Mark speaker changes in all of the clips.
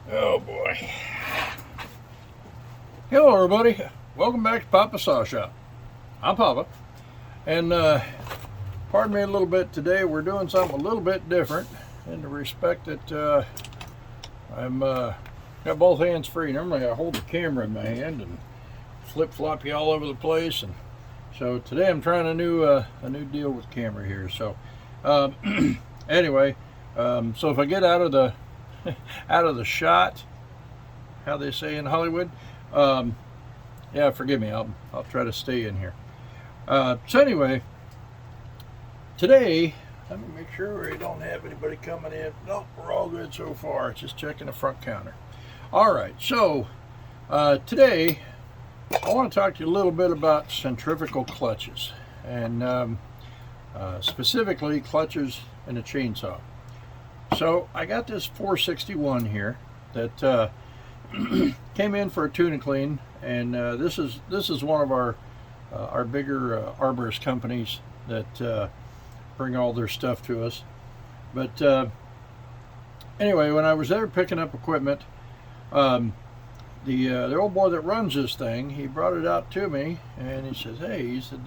Speaker 1: Oh boy. Hello everybody. Welcome back to Papa Saw Shop. I'm Papa. And pardon me a little bit today. We're doing something a little bit different in the respect that I'm got both hands free. Normally I hold the camera in my hand and flip-flop you all over the place, and so today I'm trying a new deal with the camera here. So anyway, so if I get out of the out of the shot, how they say in Hollywood, yeah, forgive me. I'll try to stay in here. So anyway, today, let me make sure we don't have anybody coming in. Nope, we're all good so far. Just checking the front counter. All right, so today I want to talk to you a little bit about centrifugal clutches, and specifically clutches in a chainsaw. So I got this 461 here that came in for a tune and clean, and this is one of our bigger arborist companies that bring all their stuff to us. But anyway, when I was there picking up equipment, the old boy that runs this thing, he brought it out to me, and he says, "Hey," he said,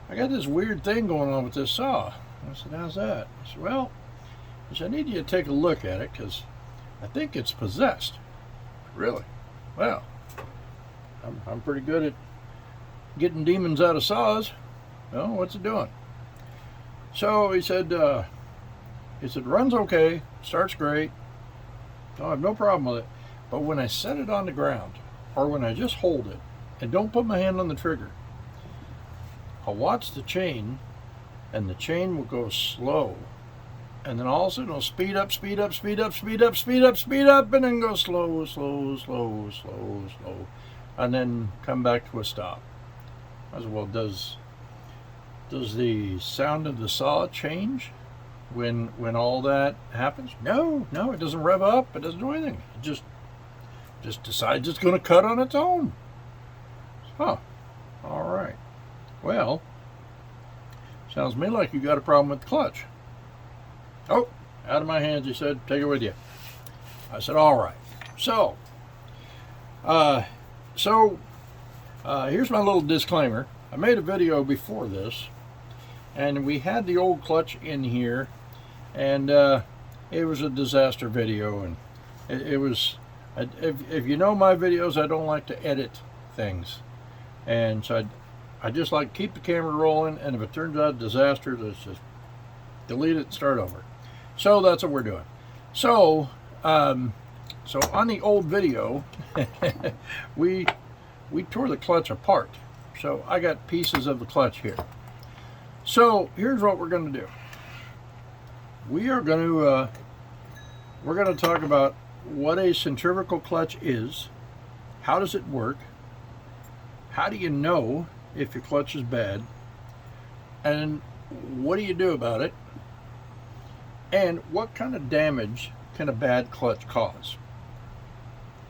Speaker 1: "I got this weird thing going on with this saw." I said, "How's that?" He said, "Well," he said, "I need you to take a look at it because I think it's possessed." Really? Well, I'm pretty good at getting demons out of saws. Well, what's it doing? So he said, runs okay, starts great. I have no problem with it. But when I set it on the ground, or when I just hold it and don't put my hand on the trigger, I'll watch the chain, and the chain will go slow. And then all of a sudden it'll speed up, speed up, speed up, speed up, speed up, speed up, and then go slow, slow, slow, slow, slow, and then come back to a stop. I said, well, does the sound of the saw change when all that happens? No, it doesn't rev up, it doesn't do anything. It just decides it's going to cut on its own. Huh. All right. Well, sounds to me like you got a problem with the clutch. Oh, out of my hands, he said, "Take it with you." I said, "All right." So here's my little disclaimer. I made a video before this, and we had the old clutch in here, and it was a disaster video, and it was, if you know my videos, I don't like to edit things, and so I just like to keep the camera rolling, and if it turns out a disaster, let's just delete it and start over. So that's what we're doing. So so on the old video, we tore the clutch apart. So I got pieces of the clutch here. So here's what we're going to do. We're going to talk about what a centrifugal clutch is, how does it work, how do you know if your clutch is bad, and what do you do about it, and what kind of damage can a bad clutch cause.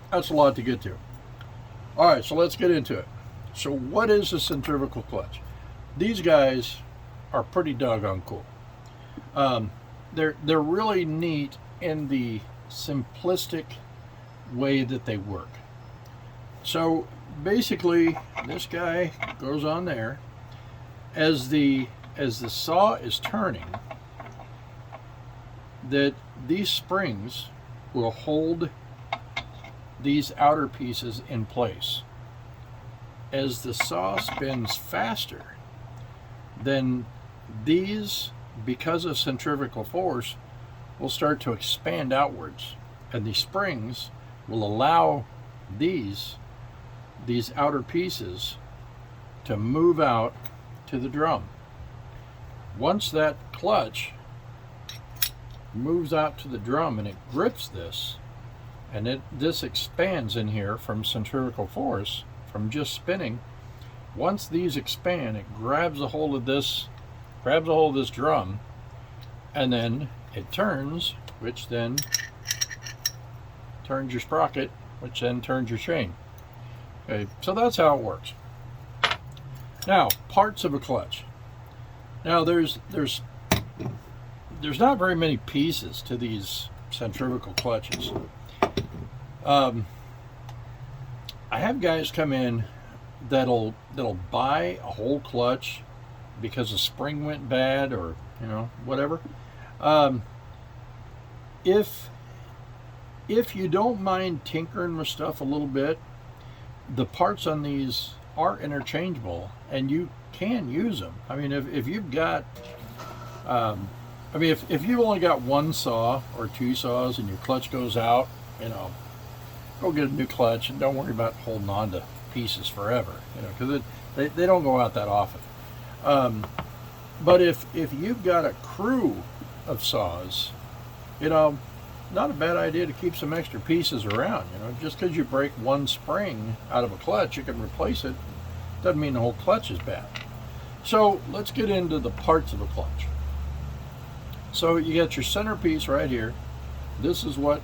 Speaker 1: That's a lot to get to. All right, so let's get into it. So what is a centrifugal clutch? These guys are pretty doggone cool. They're really neat in the simplistic way that they work. So basically, this guy goes on there. As the saw is turning, that these springs will hold these outer pieces in place. As the saw spins faster, then these, because of centrifugal force, will start to expand outwards, and the springs will allow these outer pieces to move out to the drum. Once that clutch moves out to the drum and it grips this, and this expands in here from centrifugal force, from just spinning. Once these expand, it grabs a hold of this drum, and then it turns, which then turns your sprocket, which then turns your chain. Okay, so that's how it works. Now, parts of a clutch. Now, there's not very many pieces to these centrifugal clutches. Um, I have guys come in that'll buy a whole clutch because the spring went bad, or whatever. Um, if you don't mind tinkering with stuff a little bit, the parts on these are interchangeable and you can use them. I mean, if you've got if you've only got one saw or two saws and your clutch goes out, go get a new clutch and don't worry about holding on to pieces forever, because they don't go out that often. But if you've got a crew of saws, not a bad idea to keep some extra pieces around. Just because you break one spring out of a clutch, you can replace it. Doesn't mean the whole clutch is bad. So let's get into the parts of a clutch. So you got your centerpiece right here. This is what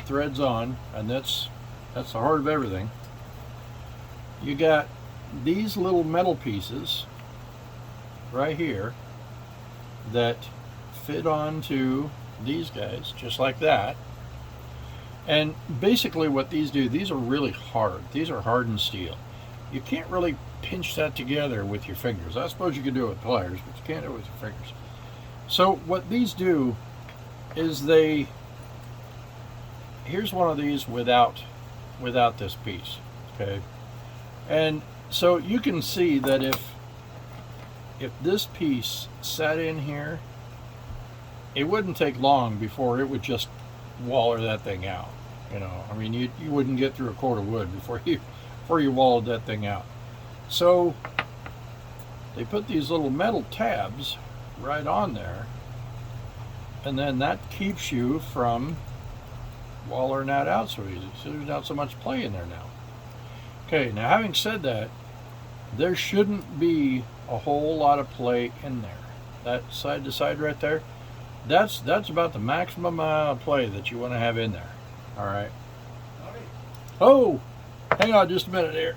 Speaker 1: threads on, and that's the heart of everything. You got these little metal pieces right here that fit onto these guys just like that. And basically what these do, these are really hard. These are hardened steel. You can't really pinch that together with your fingers. I suppose you could do it with pliers, but you can't do it with your fingers. So what these do is here's one of these without this piece, okay? And so you can see that if this piece sat in here, it wouldn't take long before it would just waller that thing out. I mean, you wouldn't get through a cord of wood before you walled that thing out. So they put these little metal tabs right on there, and then that keeps you from wallering that out so easy. So there's not so much play in there now. Okay, now having said that, there shouldn't be a whole lot of play in there. That side to side right there, that's about the maximum amount of play that you want to have in there. All right. Oh, hang on just a minute here.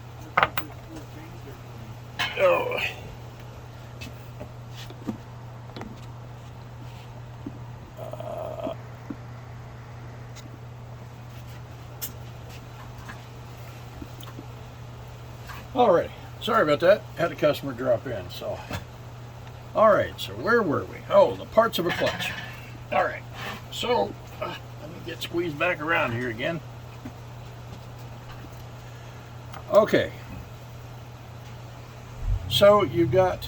Speaker 1: Oh. Alrighty, sorry about that. Had a customer drop in. So, all right. So where were we? Oh, the parts of a clutch. All right. So let me get squeezed back around here again. Okay. So you got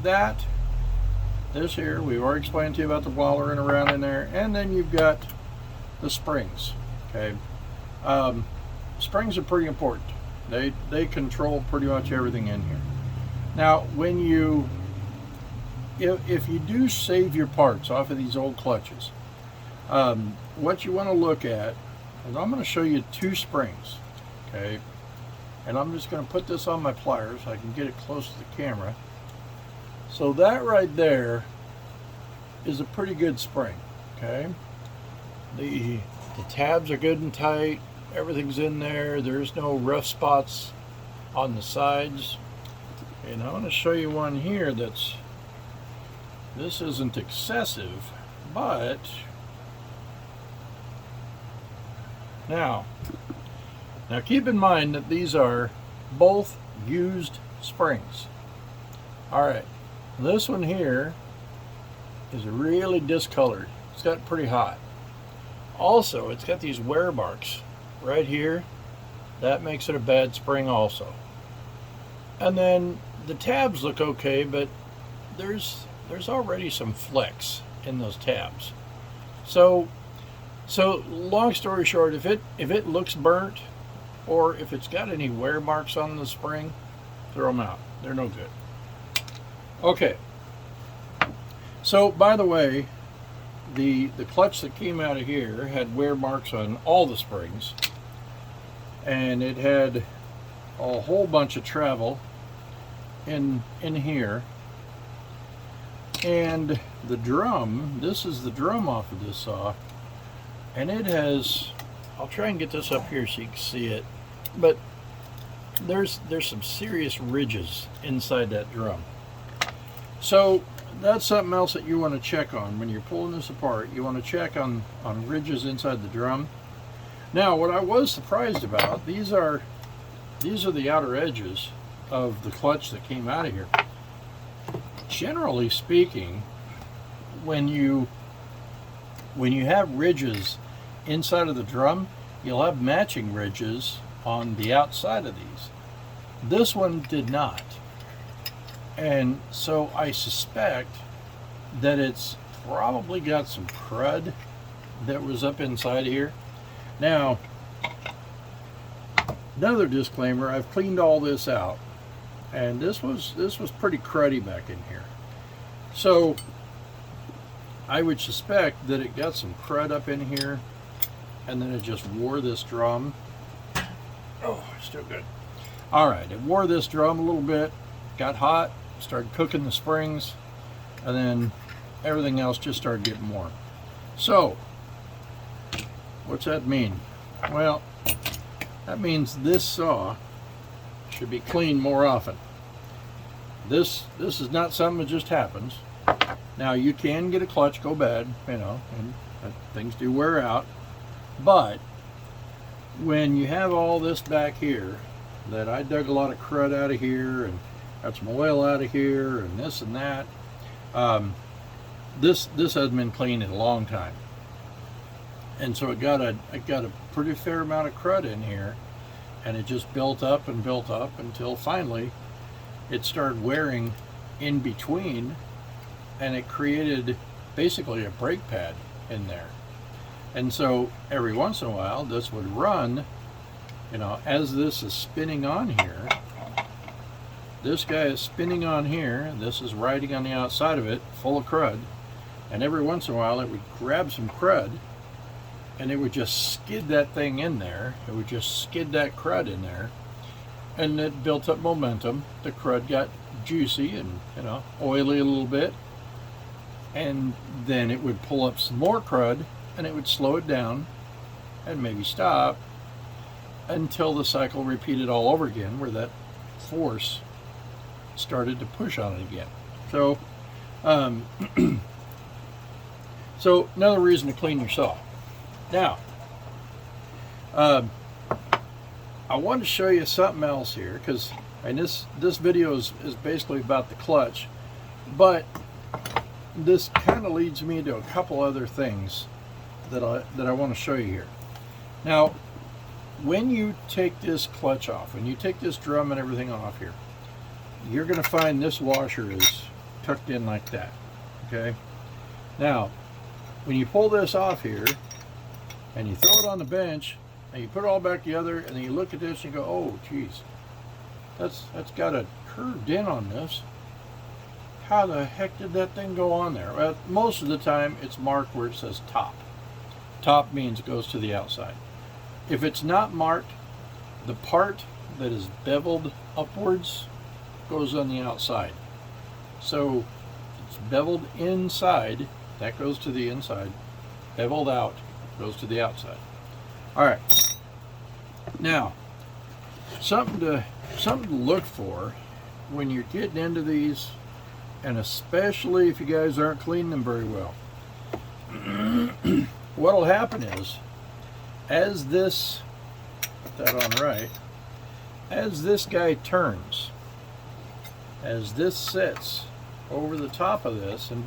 Speaker 1: that. This here, we've already explained to you about the wallering around in there, and then you've got the springs. Okay. Springs are pretty important. They control pretty much everything in here. Now, if you do save your parts off of these old clutches, what you want to look at is I'm going to show you two springs, okay? And I'm just going to put this on my pliers so I can get it close to the camera. So that right there is a pretty good spring, okay? The tabs are good and tight. Everything's in there. There's no rough spots on the sides. And I want to show you one here this isn't excessive, but now keep in mind that these are both used springs. All right, this one here is really discolored. It's got pretty hot. Also, it's got these wear marks right here. That makes it a bad spring also. And then the tabs look okay, but there's already some flex in those tabs. So long story short, if it looks burnt, or if it's got any wear marks on the spring, throw them out. They're no good. Okay. So by the way, the clutch that came out of here had wear marks on all the springs, and it had a whole bunch of travel in here. And the drum, this is the drum off of this saw, and it has, I'll try and get this up here so you can see it, but there's some serious ridges inside that drum. So that's something else that you want to check on when you're pulling this apart. You want to check on ridges inside the drum. Now, what I was surprised about, these are the outer edges of the clutch that came out of here. Generally speaking, when you have ridges inside of the drum, you'll have matching ridges on the outside of these. This one did not. And so I suspect that it's probably got some crud that was up inside here. Now, another disclaimer, I've cleaned all this out, and this was pretty cruddy back in here. So I would suspect that it got some crud up in here, and then it just wore this drum. Oh, still good. All right, it wore this drum a little bit, got hot, started cooking the springs, and then everything else just started getting warm. So, what's that mean? Well, that means this saw should be cleaned more often. This is not something that just happens. Now, you can get a clutch go bad, you know, and things do wear out, but when you have all this back here, that I dug a lot of crud out of here and got some oil out of here and this and that, this hasn't been cleaned in a long time, and so it got a pretty fair amount of crud in here, and it just built up and built up until finally it started wearing in between, and it created basically a brake pad in there. And so every once in a while this would run, you know, as this is spinning on here. This guy is spinning on here, this is riding on the outside of it, full of crud, and every once in a while it would grab some crud and it would just skid that thing in there. It would just skid that crud in there, and it built up momentum. The crud got juicy and, you know, oily a little bit, and then it would pull up some more crud and it would slow it down and maybe stop until the cycle repeated all over again, where that force started to push on it again. So so another reason to clean your saw. Now, I want to show you something else here, because, and this video is basically about the clutch, but this kind of leads me to a couple other things that I want to show you here. Now, when you take this clutch off, when you take this drum and everything off here, you're going to find this washer is tucked in like that. Okay. Now, when you pull this off here and you throw it on the bench and you put it all back together, and then you look at this and you go, oh geez, that's got a curved in on this. How the heck did that thing go on there? Well, most of the time it's marked where it says top. Top means it goes to the outside. If it's not marked, the part that is beveled upwards goes on the outside. So it's beveled inside, that goes to the inside. Beveled out goes to the outside. All right. Now, something to look for when you're getting into these, and especially if you guys aren't cleaning them very well. What'll happen is, as this, put that on right, as this guy turns, as this sits over the top of this, and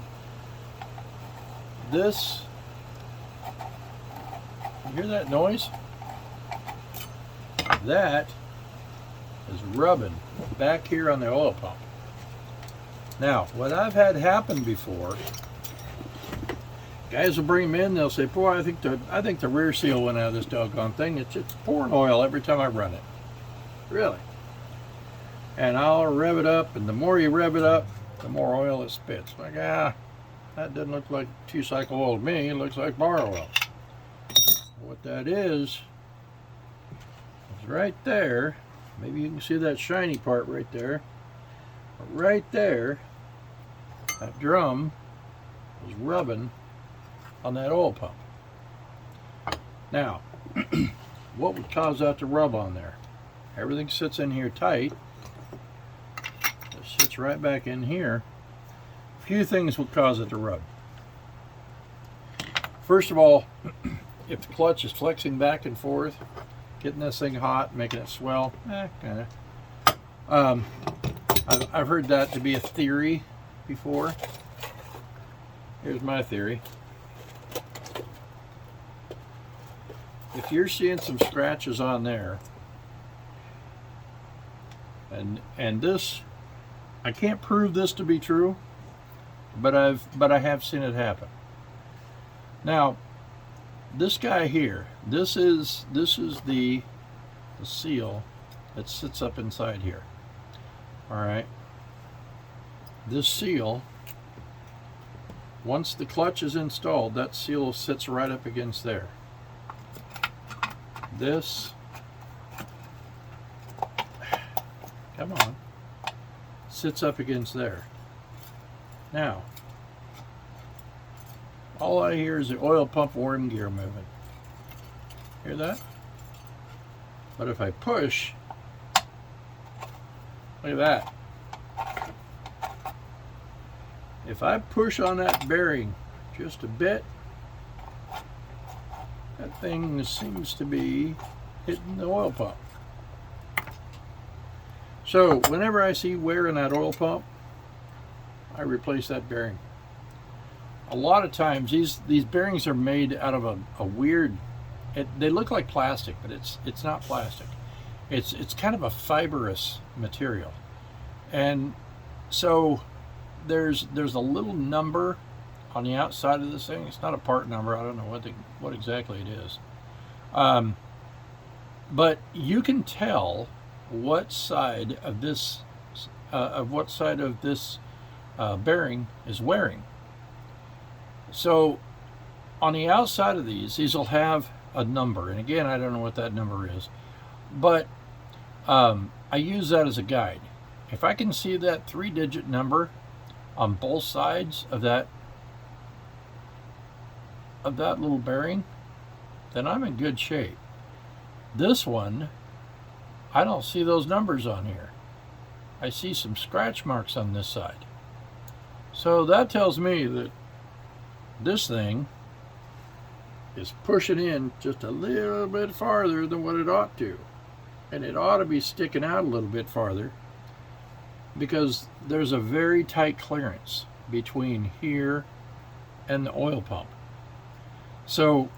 Speaker 1: this, you hear that noise? That is rubbing back here on the oil pump. Now, what I've had happen before, guys will bring them in, they'll say, boy, I think the rear seal went out of this doggone thing. It's pouring oil every time I run it. Really? And I'll rev it up, and the more you rev it up, the more oil it spits. Like, that doesn't look like 2-cycle oil to me. It looks like bar oil. What that is right there. Maybe you can see that shiny part right there. Right there, that drum was rubbing on that oil pump. Now, what would cause that to rub on there? Everything sits in here tight. It sits right back in here. A few things would cause it to rub. First of all, if the clutch is flexing back and forth, getting this thing hot, making it swell, kind of. I've heard that to be a theory before. Here's my theory. If you're seeing some scratches on there, and this, I can't prove this to be true, but I have seen it happen. Now, this guy here, this is the seal that sits up inside here. All right. This seal, once the clutch is installed, that seal sits right up against there. This, come on, sits up against there. Now, all I hear is the oil pump worm gear moving. Hear that? But if I push, look at that. If I push on that bearing just a bit, that thing seems to be hitting the oil pump. So whenever I see wear in that oil pump, I replace that bearing. A lot of times these bearings are made out of a weird, they look like plastic, but it's not plastic. It's kind of a fibrous material. And so there's a little number on the outside of this thing. It's not a part number. I don't know what exactly it is. But you can tell what side of this bearing is wearing. So on the outside of these will have a number, and again, I don't know what that number is, but I use that as a guide. If I can see that 3-digit number on both sides of that little bearing, then I'm in good shape. This one, I don't see those numbers on here. I see some scratch marks on this side. So that tells me that this thing is pushing in just a little bit farther than what it ought to. And it ought to be sticking out a little bit farther, because there's a very tight clearance between here and the oil pump. So,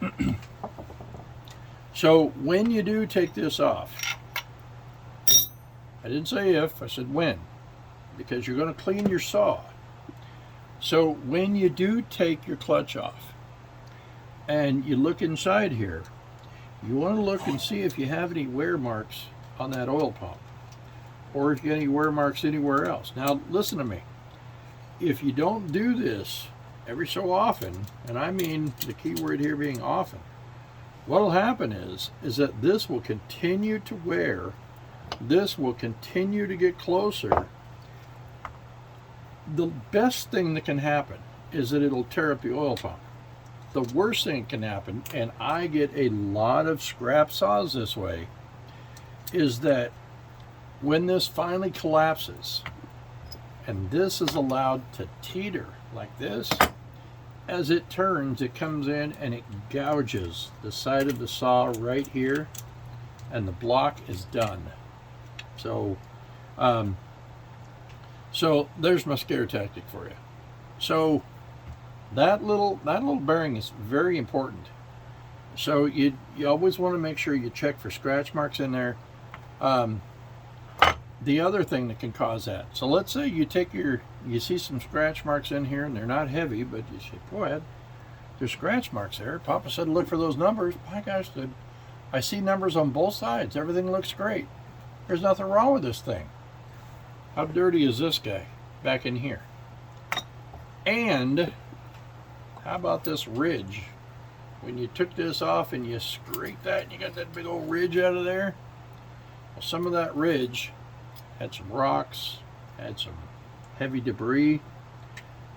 Speaker 1: so when you do take this off, I didn't say if, I said when, because you're going to clean your saw. So when you do take your clutch off and you look inside here, you want to look and see if you have any wear marks on that oil pump, or if you have any wear marks anywhere else. Now listen to me. If you don't do this every so often, and I mean the key word here being often, what will happen is that this will continue to wear, this will continue to get closer. The best thing that can happen is that it'll tear up the oil pump. The worst thing that can happen, and I get a lot of scrap saws this way, is that when this finally collapses and this is allowed to teeter like this, as it turns, it comes in and it gouges the side of the saw right here, and the block is done. So so there's my scare tactic for you. So that little bearing is very important. So you always want to make sure you check for scratch marks in there. The other thing that can cause that, so let's say you see some scratch marks in here, and they're not heavy, but you say, boy, there's scratch marks there. Papa said look for those numbers. My gosh, I see numbers on both sides. Everything looks great. There's nothing wrong with this thing. How dirty is this guy back in here? And how about this ridge? When you took this off and you scraped that and you got that big old ridge out of there, well, some of that ridge had some rocks, had some heavy debris,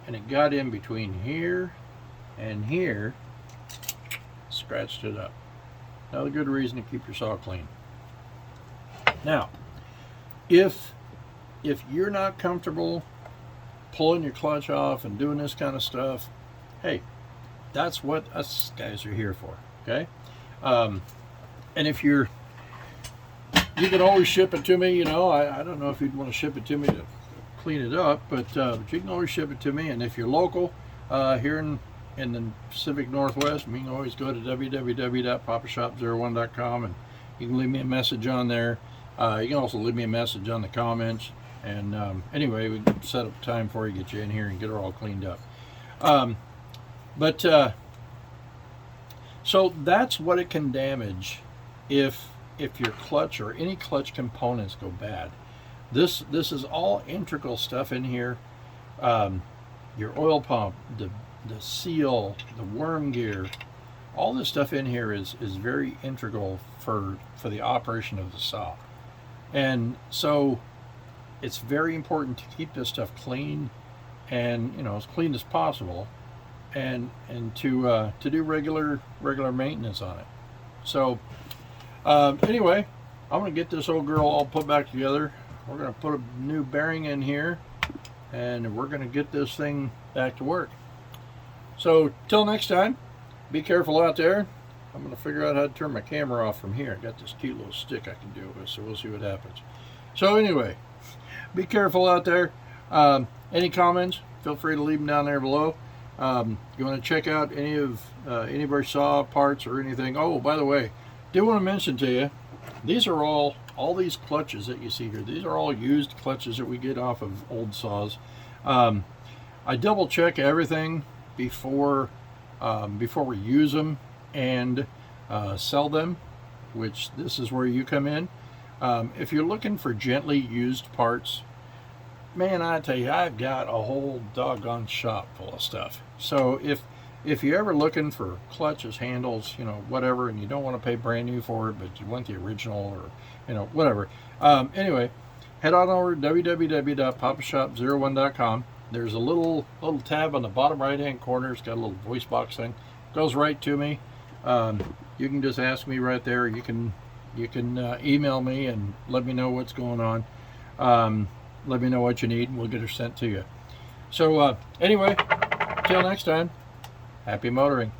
Speaker 1: and it got in between here and here, scratched it up. Another good reason to keep your saw clean. Now, if you're not comfortable pulling your clutch off and doing this kind of stuff, hey, that's what us guys are here for. Okay, and if you can always ship it to me. You know, I don't know if you'd want to ship it to me to clean it up, but you can always ship it to me. And if you're local here in the Pacific Northwest, you can always go to www.papashop01.com and you can leave me a message on there. You can also leave me a message on the comments. And anyway, we can set up a time for you, get you in here and get her all cleaned up. So that's what it can damage if your clutch or any clutch components go bad. This is all integral stuff in here. Your oil pump, the seal, the worm gear, all this stuff in here is very integral for the operation of the saw. And so it's very important to keep this stuff clean and, you know, as clean as possible, and to do regular maintenance on it. So anyway, I'm gonna get this old girl all put back together. We're gonna put a new bearing in here and we're gonna get this thing back to work. So till next time, be careful out there. I'm gonna figure out how to turn my camera off from here. I got this cute little stick I can do it with, so we'll see what happens. So anyway, be careful out there. Any comments, feel free to leave them down there below. You want to check out any of our saw parts or anything. Oh, by the way, do want to mention to you, these are all these clutches that you see here, these are all used clutches that we get off of old saws. I double check everything before we use them and sell them, which this is where you come in. If you're looking for gently used parts, man, I tell you, I've got a whole doggone shop full of stuff. So if you're ever looking for clutches, handles, you know, whatever, and you don't want to pay brand new for it, but you want the original, or, you know, whatever. Anyway, head on over to www.papashop01.com. There's a little tab on the bottom right hand corner. It's got a little voice box thing. Goes right to me. You can just ask me right there. You can email me and let me know what's going on. Let me know what you need and we'll get her sent to you. So anyway, till next time, happy motoring.